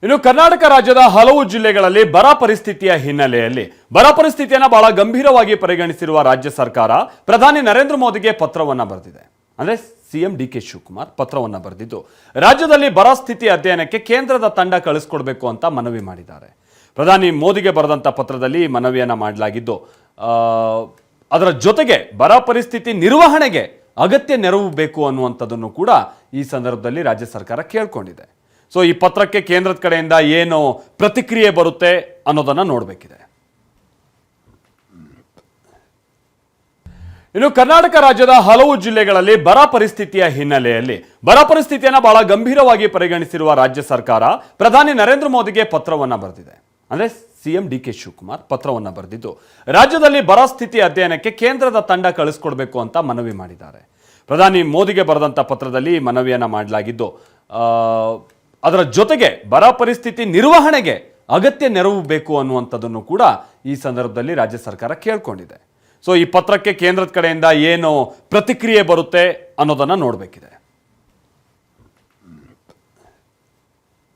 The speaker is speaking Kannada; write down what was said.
ಇನ್ನು ಕರ್ನಾಟಕ ರಾಜ್ಯದ ಹಲವು ಜಿಲ್ಲೆಗಳಲ್ಲಿ ಬರ ಪರಿಸ್ಥಿತಿಯ ಹಿನ್ನೆಲೆಯಲ್ಲಿ ಬರ ಪರಿಸ್ಥಿತಿಯನ್ನು ಬಹಳ ಗಂಭೀರವಾಗಿ ಪರಿಗಣಿಸಿರುವ ರಾಜ್ಯ ಸರ್ಕಾರ ಪ್ರಧಾನಿ ನರೇಂದ್ರ ಮೋದಿಗೆ ಪತ್ರವನ್ನು ಬರೆದಿದೆ. ಅಂದ್ರೆ ಸಿಎಂ ಡಿ ಕೆ ಶಿವಕುಮಾರ್ ಪತ್ರವನ್ನು ಬರೆದಿದ್ದು ರಾಜ್ಯದಲ್ಲಿ ಬರ ಸ್ಥಿತಿ ಅಧ್ಯಯನಕ್ಕೆ ಕೇಂದ್ರದ ತಂಡ ಕಳಿಸಿಕೊಡಬೇಕು ಅಂತ ಮನವಿ ಮಾಡಿದ್ದಾರೆ. ಪ್ರಧಾನಿ ಮೋದಿಗೆ ಬರೆದಂತ ಪತ್ರದಲ್ಲಿ ಮನವಿಯನ್ನ ಮಾಡಲಾಗಿದ್ದು ಅದರ ಜೊತೆಗೆ ಬರ ಪರಿಸ್ಥಿತಿ ನಿರ್ವಹಣೆಗೆ ಅಗತ್ಯ ನೆರವು ಬೇಕು ಅನ್ನುವಂಥದ್ದನ್ನು ಕೂಡ ಈ ಸಂದರ್ಭದಲ್ಲಿ ರಾಜ್ಯ ಸರ್ಕಾರ ಕೇಳ್ಕೊಂಡಿದೆ. ಸೊ ಈ ಪತ್ರಕ್ಕೆ ಕೇಂದ್ರದ ಕಡೆಯಿಂದ ಏನು ಪ್ರತಿಕ್ರಿಯೆ ಬರುತ್ತೆ ಅನ್ನೋದನ್ನ ನೋಡಬೇಕಿದೆ. ಇನ್ನು ಕರ್ನಾಟಕ ರಾಜ್ಯದ ಹಲವು ಜಿಲ್ಲೆಗಳಲ್ಲಿ ಬರ ಪರಿಸ್ಥಿತಿಯ ಹಿನ್ನೆಲೆಯಲ್ಲಿ ಬರ ಪರಿಸ್ಥಿತಿಯನ್ನು ಬಹಳ ಗಂಭೀರವಾಗಿ ಪರಿಗಣಿಸಿರುವ ರಾಜ್ಯ ಸರ್ಕಾರ ಪ್ರಧಾನಿ ನರೇಂದ್ರ ಮೋದಿಗೆ ಪತ್ರವನ್ನು ಬರೆದಿದೆ. ಅಂದ್ರೆ ಸಿಎಂ ಡಿ ಕೆ ಶಿವಕುಮಾರ್ ಪತ್ರವನ್ನು ಬರೆದಿದ್ದು ರಾಜ್ಯದಲ್ಲಿ ಬರ ಸ್ಥಿತಿ ಅಧ್ಯಯನಕ್ಕೆ ಕೇಂದ್ರದ ತಂಡ ಕಳಿಸಿಕೊಡಬೇಕು ಅಂತ ಮನವಿ ಮಾಡಿದ್ದಾರೆ. ಪ್ರಧಾನಿ ಮೋದಿಗೆ ಬರೆದಂತ ಪತ್ರದಲ್ಲಿ ಮನವಿಯನ್ನ ಮಾಡಲಾಗಿದ್ದು ಅದರ ಜೊತೆಗೆ ಬರ ಪರಿಸ್ಥಿತಿ ನಿರ್ವಹಣೆಗೆ ಅಗತ್ಯ ನೆರವು ಬೇಕು ಅನ್ನುವಂಥದ್ದನ್ನು ಕೂಡ ಈ ಸಂದರ್ಭದಲ್ಲಿ ರಾಜ್ಯ ಸರ್ಕಾರ ಕೇಳ್ಕೊಂಡಿದೆ. ಸೊ ಈ ಪತ್ರಕ್ಕೆ ಕೇಂದ್ರದ ಕಡೆಯಿಂದ ಏನು ಪ್ರತಿಕ್ರಿಯೆ ಬರುತ್ತೆ ಅನ್ನೋದನ್ನ ನೋಡಬೇಕಿದೆ.